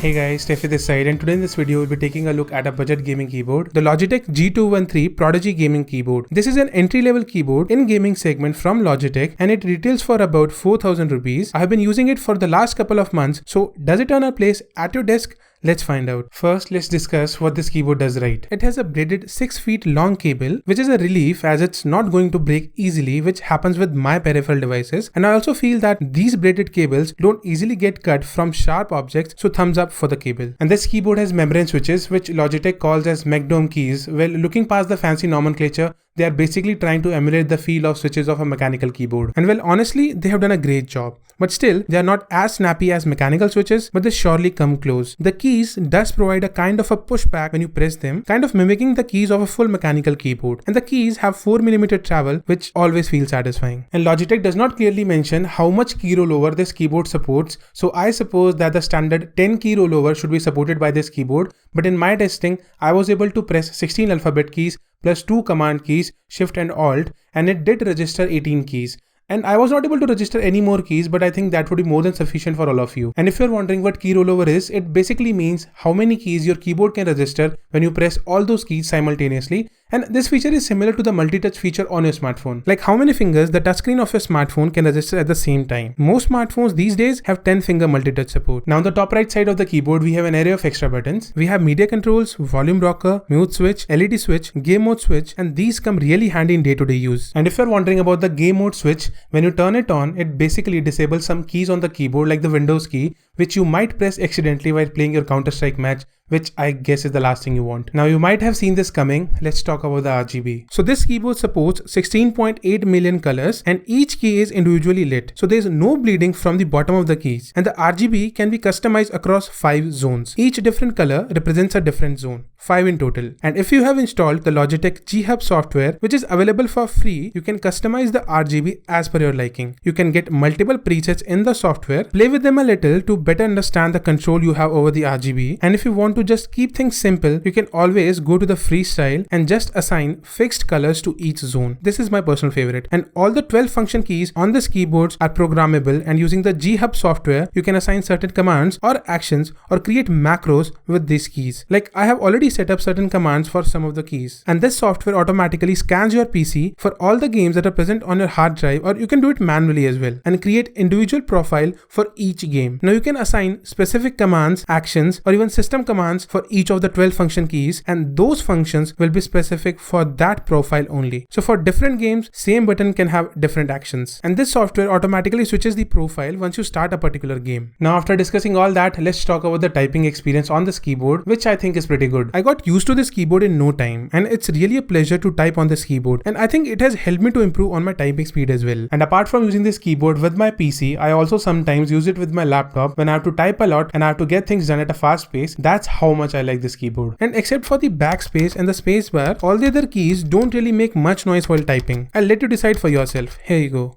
Hey guys, Steffi this side, and today in this video we'll be taking a look at a budget gaming keyboard, the Logitech G213 Prodigy Gaming Keyboard. This is an entry-level keyboard in gaming segment from Logitech and it retails for about 4,000 rupees. I have been using it for the last couple of months, so does it earn a place at your desk? Let's find out. First, let's discuss what this keyboard does right. It has a braided 6 feet long cable, which is a relief as it's not going to break easily, which happens with my peripheral devices. And I also feel that these braided cables don't easily get cut from sharp objects, so thumbs up for the cable. And this keyboard has membrane switches, which Logitech calls as McDome keys. Well, looking past the fancy nomenclature, they are basically trying to emulate the feel of switches of a mechanical keyboard. And well, honestly, they have done a great job. But still, they are not as snappy as mechanical switches, but they surely come close. The keys does provide a kind of a pushback when you press them, kind of mimicking the keys of a full mechanical keyboard. And the keys have 4mm travel, which always feels satisfying. And Logitech does not clearly mention how much key rollover this keyboard supports, so I suppose that the standard 10 key rollover should be supported by this keyboard. But in my testing, I was able to press 16 alphabet keys plus 2 command keys, Shift and Alt, and it did register 18 keys. And I was not able to register any more keys, but I think that would be more than sufficient for all of you. And if you're wondering what key rollover is, it basically means how many keys your keyboard can register when you press all those keys simultaneously. And this feature is similar to the multi-touch feature on your smartphone. Like how many fingers the touchscreen of your smartphone can register at the same time. Most smartphones these days have 10 finger multi-touch support. Now on the top right side of the keyboard, we have an array of extra buttons. We have media controls, volume rocker, mute switch, LED switch, game mode switch, and these come really handy in day-to-day use. And if you're wondering about the game mode switch, when you turn it on, it basically disables some keys on the keyboard like the Windows key, which you might press accidentally while playing your Counter-Strike match, which I guess is the last thing you want. Now you might have seen this coming. Let's talk about the RGB. So this keyboard supports 16.8 million colors and each key is individually lit. So there is no bleeding from the bottom of the keys. And the RGB can be customized across 5 zones. Each different color represents a different zone. 5 in total. And if you have installed the Logitech G Hub software, which is available for free, you can customize the RGB as per your liking. You can get multiple presets in the software, play with them a little to better understand the control you have over the RGB. And if you want to just keep things simple, you can always go to the freestyle and just assign fixed colors to each zone. This is my personal favorite. And all the 12 function keys on this keyboards are programmable, and using the G Hub software, you can assign certain commands or actions or create macros with these keys. Like I have already set up certain commands for some of the keys. And this software automatically scans your PC for all the games that are present on your hard drive, or you can do it manually as well and create individual profile for each game. Now you can assign specific commands, actions, or even system commands for each of the 12 function keys, and those functions will be specific for that profile only. So for different games, same button can have different actions. And this software automatically switches the profile once you start a particular game. Now after discussing all that, let's talk about the typing experience on this keyboard, which I think is pretty good. I got used to this keyboard in no time, and it's really a pleasure to type on this keyboard. And I think it has helped me to improve on my typing speed as well. And apart from using this keyboard with my PC, I also sometimes use it with my laptop when I have to type a lot and I have to get things done at a fast pace. That's how much I like this keyboard. And except for the backspace and the spacebar, all the other keys don't really make much noise while typing. I'll let you decide for yourself. Here you go.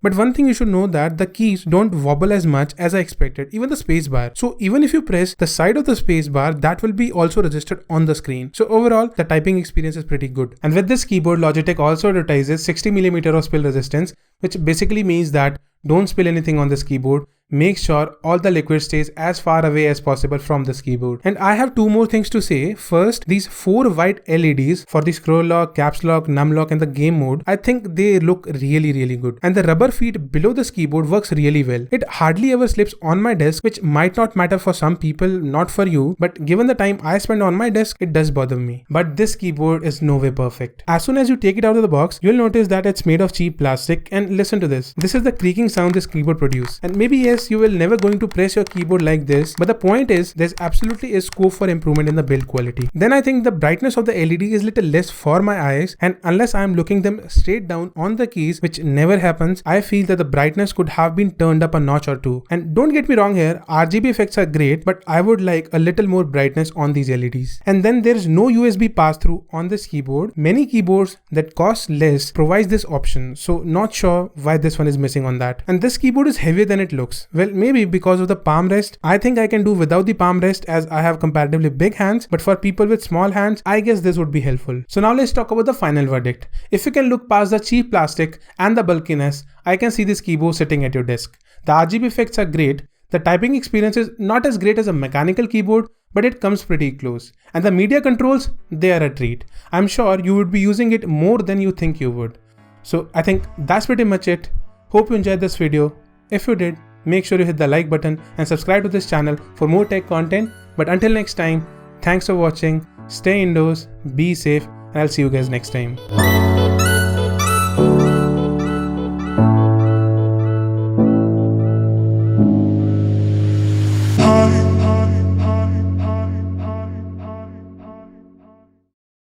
But one thing you should know that the keys don't wobble as much as I expected, even the spacebar. So even if you press the side of the spacebar, that will be also registered on the screen. So overall, the typing experience is pretty good. And with this keyboard, Logitech also advertises 60mm of spill resistance, which basically means that don't spill anything on this keyboard. Make sure all the liquid stays as far away as possible from this keyboard. And I have 2 more things to say. First, these 4 white LEDs for the scroll lock, caps lock, num lock, and the game mode, I think they look really good. And the rubber feet below this keyboard works really well. It hardly ever slips on my desk, which might not matter for some people, not for you, but given the time I spend on my desk, it does bother me. But this keyboard is no way perfect. As soon as you take it out of the box, you'll notice that it's made of cheap plastic, and listen to this. This is the creaking sound this keyboard produces. And maybe yes, you will never going to press your keyboard like this, but the point is there's absolutely a scope for improvement in the build quality. Then I think the brightness of the LED is little less for my eyes, and unless I'm looking them straight down on the keys, which never happens, I feel that the brightness could have been turned up a notch or 2. And don't get me wrong here, RGB effects are great, but I would like a little more brightness on these LEDs. And then there's no USB pass-through on this keyboard. Many keyboards that cost less provide this option, so not sure why this one is missing on that. And this keyboard is heavier than it looks. hands. Well, maybe because of the palm rest. I think I can do without the palm rest as I have comparatively big hands, but for people with small hands, I guess this would be helpful. So now let's talk about the final verdict. If you can look past the cheap plastic and the bulkiness, I can see this keyboard sitting at your desk. The RGB effects are great. The typing experience is not as great as a mechanical keyboard, but it comes pretty close. And the media controls, they are a treat. I'm sure you would be using it more than you think you would. So I think that's pretty much it. Hope you enjoyed this video. If you did, make sure you hit the like button and subscribe to this channel for more tech content. But until next time, thanks for watching, stay indoors, be safe, and I'll see you guys next time.